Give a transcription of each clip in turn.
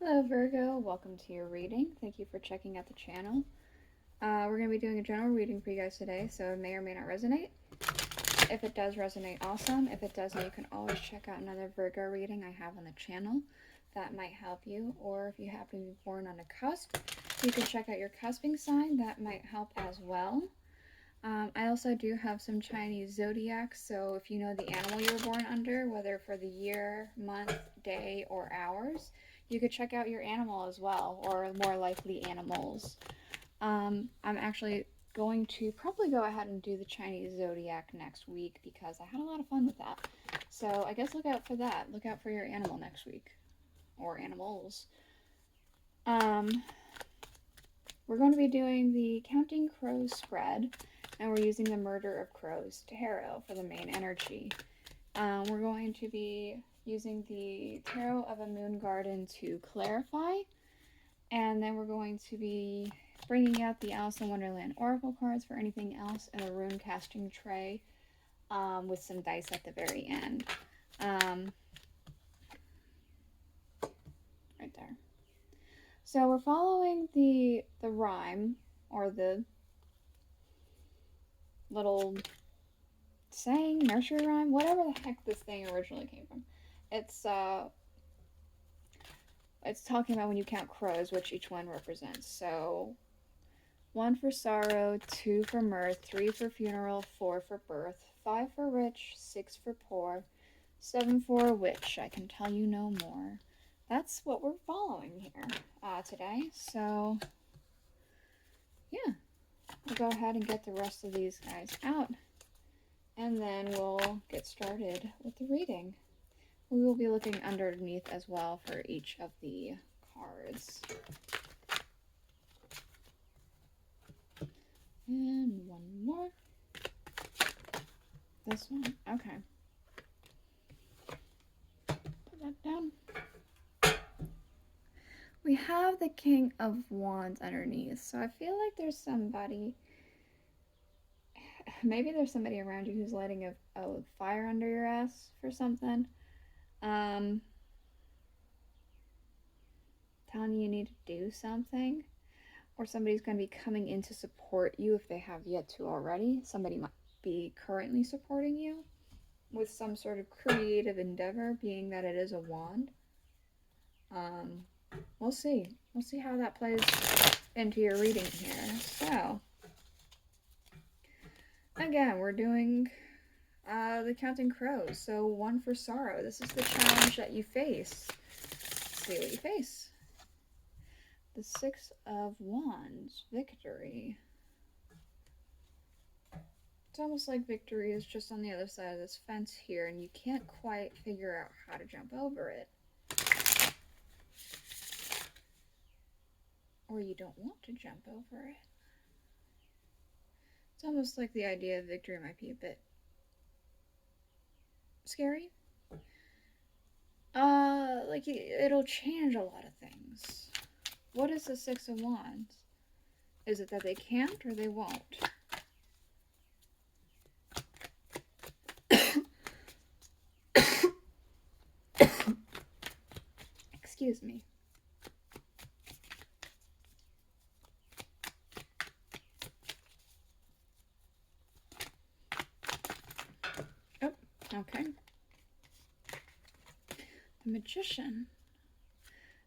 Hello Virgo, welcome to your reading. Thank you for checking out the channel. We're going to be doing a general reading for you guys today, so it may or may not resonate. If it does resonate, awesome. If it doesn't, you can always check out another Virgo reading I have on the channel. That might help you. Or if you happen to be born on a cusp, you can check out your cusping sign. That might help as well. I also do have some Chinese zodiacs, so if you know the animal you were born under, whether for the year, month, day, or hours, you could check out your animal as well, or more likely animals. I'm actually going to probably go ahead and do the Chinese zodiac next week because I had a lot of fun with that. So I guess look out for that. Look out for your animal next week, or animals. We're going to be doing the Counting Crows spread, and we're using the Murder of Crows Tarot for the main energy. We're going to be using the Tarot of a Moon Garden to clarify, and then we're going to be bringing out the Alice in Wonderland Oracle cards for anything else in a rune casting tray with some dice at the very end. Right there. So we're following the rhyme, or the little saying, nursery rhyme, whatever the heck this thing originally came from. It's talking about when you count crows, which each one represents. So 1 for sorrow, 2 for mirth, 3 for funeral, 4 for birth, 5 for rich, 6 for poor, 7 for a witch. I can tell you no more. That's what we're following here today. So yeah, we'll go ahead and get the rest of these guys out, and then we'll get started with the reading. We will be looking underneath as well for each of the cards. And one more. This one. Okay. Put that down. We have the King of Wands underneath. So I feel like there's somebody, maybe there's somebody around you who's lighting a fire under your ass for something. Telling you need to do something. Or somebody's going to be coming in to support you if they have yet to already. Somebody might be currently supporting you with some sort of creative endeavor, being that it is a wand. We'll see. We'll see how that plays into your reading here. So, again, we're doing the Counting Crows. So 1 for sorrow. This is the challenge that you face. Let's see what you face. The 6 of Wands, victory. It's almost like victory is just on the other side of this fence here, and you can't quite figure out how to jump over it. Or you don't want to jump over it. It's almost like the idea of victory might be a bit scary. Like it'll change a lot of things. What is the 6 of Wands? Is it that they can't or they won't? Excuse me. Oh, okay. The Magician.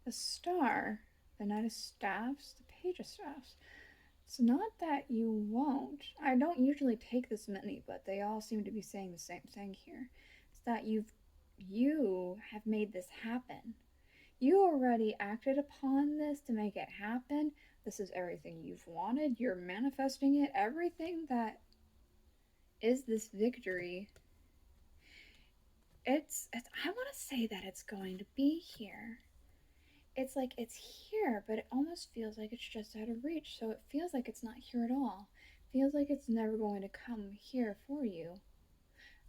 The Star. The Knight of Staffs. The Page of Staffs. It's not that you won't. I don't usually take this many, but they all seem to be saying the same thing here. It's that you have made this happen. You already acted upon this to make it happen. This is everything you've wanted. You're manifesting it. Everything that is this victory, I want to say that it's going to be here. It's like it's here, but it almost feels like it's just out of reach. So it feels like it's not here at all. It feels like it's never going to come here for you.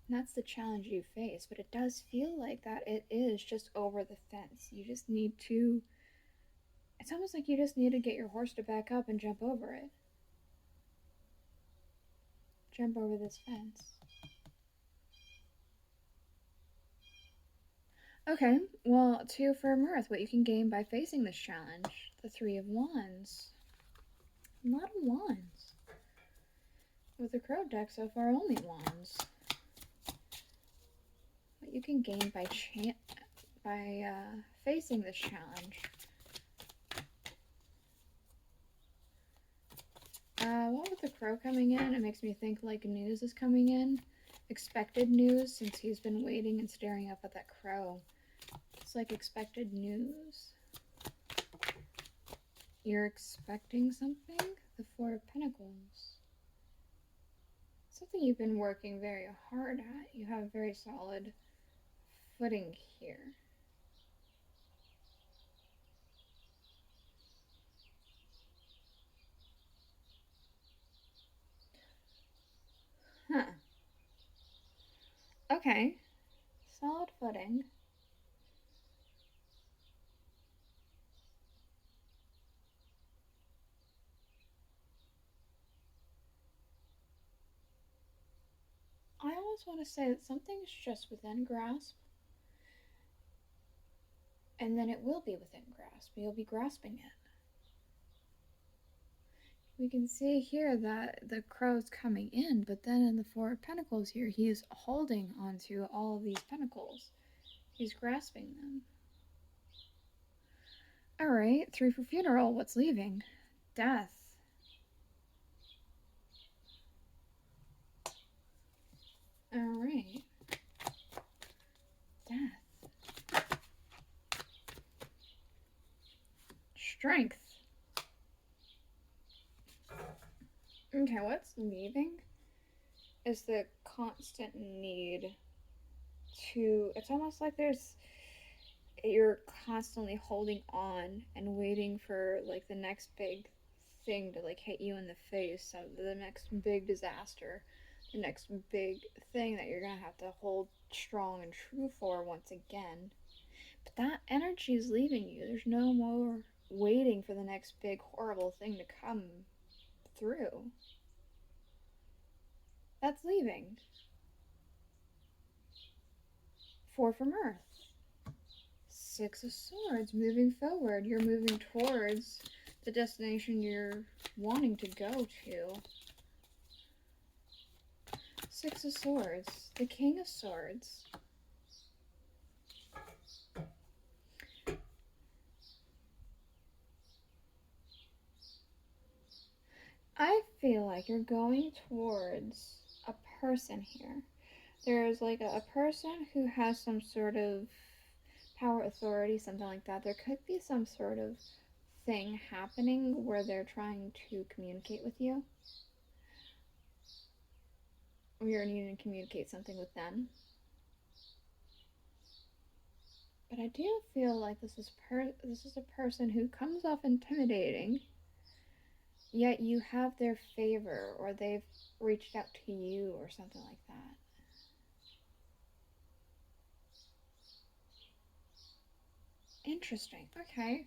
And that's the challenge you face, but it does feel like that it is just over the fence. You just need to, it's almost like you just need to get your horse to back up and jump over it. Jump over this fence. Okay, well, 2 for mirth, what you can gain by facing this challenge. The 3 of Wands. A lot of wands. With the Crow deck so far, only wands. What you can gain by facing this challenge. What with the Crow coming in, it makes me think like news is coming in. Expected news, since he's been waiting and staring up at that crow. It's like expected news. You're expecting something? The 4 of Pentacles. Something you've been working very hard at. You have a very solid footing here. Huh. Okay. Solid footing. I always want to say that something's just within grasp, and then it will be within grasp. You'll be grasping it. We can see here that the crow's coming in, but then in the 4 of Pentacles here, he's holding onto all of these pentacles. He's grasping them. Alright, 3 for funeral. What's leaving? Death. Alright. Death. Strength. Okay, what's leaving is the constant need to, it's almost like you're constantly holding on and waiting for like the next big thing to like hit you in the face, so the next big disaster, the next big thing that you're gonna have to hold strong and true for once again. But that energy is leaving you. There's no more waiting for the next big horrible thing to come through. That's leaving. 4 from Earth. 6 of Swords. Moving forward. You're moving towards the destination you're wanting to go to. 6 of Swords. The King of Swords. I feel like you're going towards a person here. There's like a person who has some sort of power, authority, something like that. There could be some sort of thing happening where they're trying to communicate with you. Or you're needing to communicate something with them. But I do feel like this is a person who comes off intimidating, yet you have their favor, or they've reached out to you or something like that. Interesting. Okay.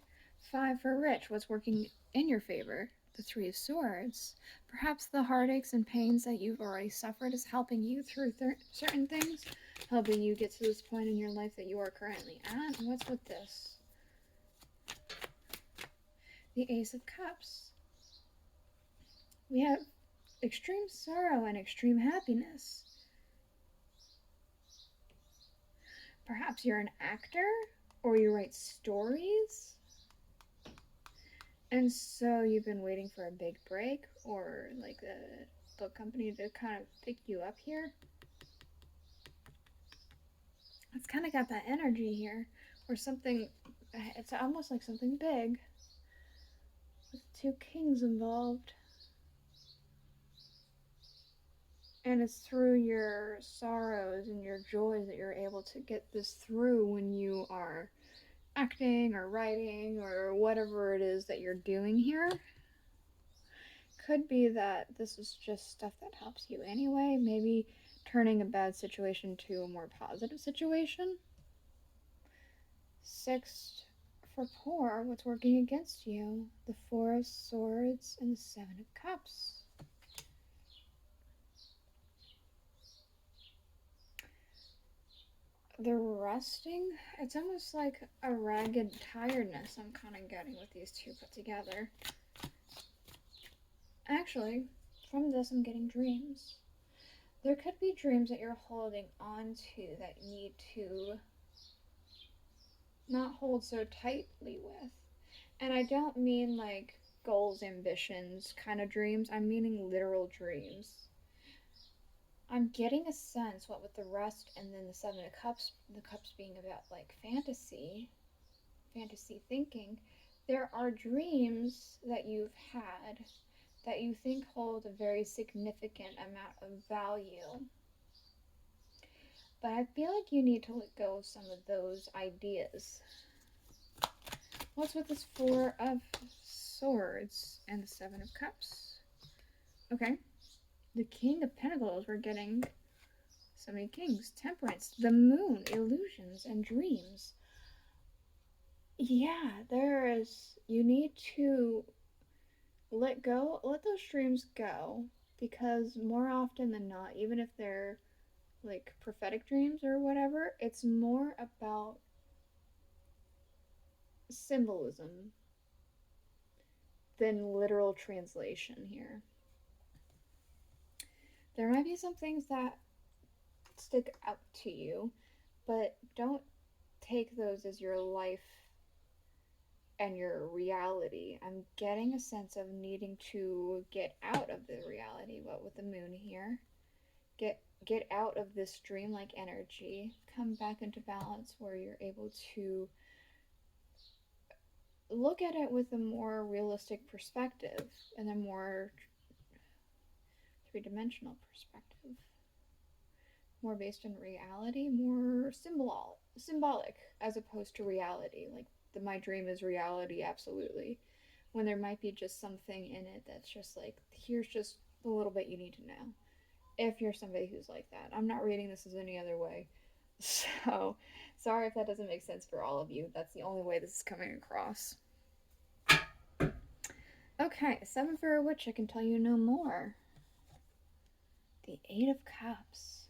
5 for rich. What's working in your favor? The 3 of Swords. Perhaps the heartaches and pains that you've already suffered is helping you through certain things, helping you get to this point in your life that you are currently at. And what's with this? The Ace of Cups. We have extreme sorrow and extreme happiness. Perhaps you're an actor, or you write stories, and so you've been waiting for a big break, or like a book company to kind of pick you up here. It's kind of got that energy here, or something, it's almost like something big, with 2 kings involved. And it's through your sorrows and your joys that you're able to get this through when you are acting or writing or whatever it is that you're doing here. Could be that this is just stuff that helps you anyway, maybe turning a bad situation to a more positive situation. 6 for poor, what's working against you? The 4 of Swords and the 7 of Cups. The resting, it's almost like a ragged tiredness I'm kind of getting with these two put together. Actually, from this I'm getting dreams. There could be dreams that you're holding on to that you need to not hold so tightly with. And I don't mean like goals, ambitions kind of dreams. I'm meaning literal dreams. I'm getting a sense what with the rest and then the Seven of Cups, the cups being about like fantasy thinking, there are dreams that you've had that you think hold a very significant amount of value. But I feel like you need to let go of some of those ideas. What's with this Four of Swords and the Seven of Cups? Okay. The King of Pentacles, we're getting so many kings. Temperance, the moon, illusions, and dreams. Yeah, you need to let those dreams go, because more often than not, even if they're like prophetic dreams or whatever, it's more about symbolism than literal translation here. There might be some things that stick out to you, but don't take those as your life and your reality. I'm getting a sense of needing to get out of the reality, what with the moon here. Get out of this dreamlike energy, come back into balance where you're able to look at it with a more realistic perspective and a more three-dimensional perspective, more based on reality, more symbolic as opposed to reality. Like my dream is reality, absolutely, when there might be just something in it that's just like, here's just a little bit you need to know, if you're somebody who's like that. I'm not reading this as any other way, so sorry if that doesn't make sense for all of you. That's the only way this is coming across. Okay, 7 for a witch, I can tell you no more. The 8 of Cups.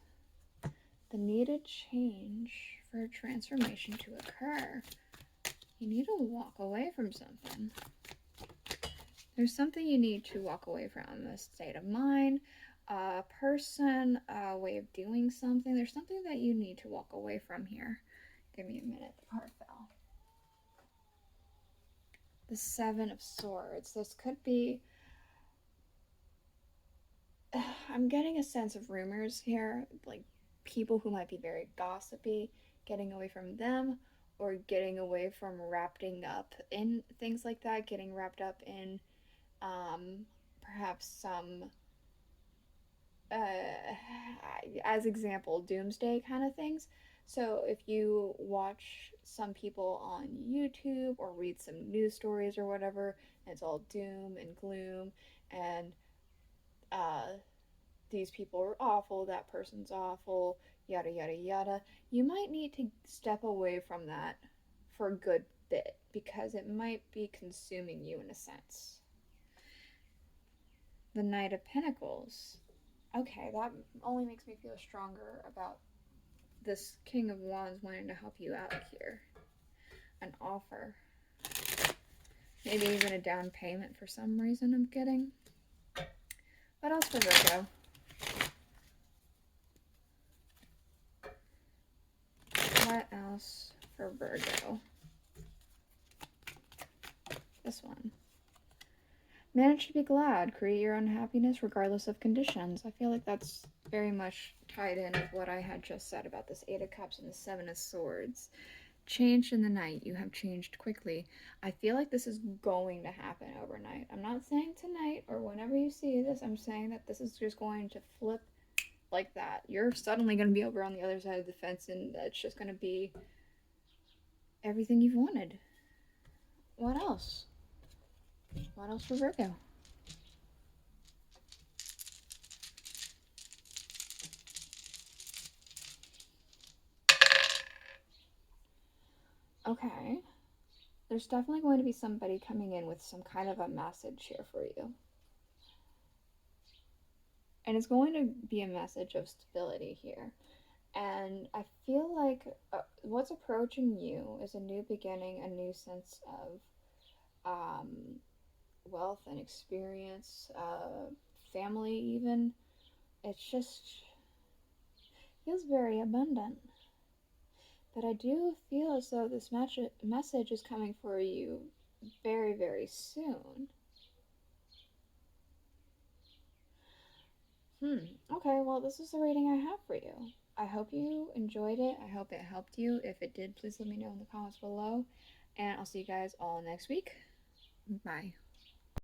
The needed change for a transformation to occur. You need to walk away from something. There's something you need to walk away from. A state of mind, a person, a way of doing something. There's something that you need to walk away from here. Give me a minute. The card fell. The 7 of Swords. This could be... I'm getting a sense of rumors here, like people who might be very gossipy, getting away from them, or getting away from wrapping up in things like that, getting wrapped up in perhaps some, as example, doomsday kind of things. So if you watch some people on YouTube or read some news stories or whatever, and it's all doom and gloom and these people are awful, that person's awful, yada yada yada, you might need to step away from that for a good bit, because it might be consuming you in a sense. The Knight of Pentacles. Okay, that only makes me feel stronger about this King of Wands wanting to help you out here. An offer. Maybe even a down payment for some reason I'm getting. What else for Virgo? What else for Virgo? This one. Manage to be glad. Create your own happiness regardless of conditions. I feel like that's very much tied in with what I had just said about this 8 of Cups and the 7 of Swords. Changed in the night. You have changed quickly. I feel like this is going to happen overnight. I'm not saying tonight or whenever you see this. I'm saying that this is just going to flip like that. You're suddenly going to be over on the other side of the fence, and it's just going to be everything you've wanted. What else? What else for Virgo? Okay. There's definitely going to be somebody coming in with some kind of a message here for you. And it's going to be a message of stability here. And I feel like what's approaching you is a new beginning, a new sense of um, wealth and experience, family, even. It's just feels very abundant. But I do feel as though this message is coming for you very, very soon. Okay, well, this is the reading I have for you. I hope you enjoyed it. I hope it helped you. If it did, please let me know in the comments below. And I'll see you guys all next week. Bye.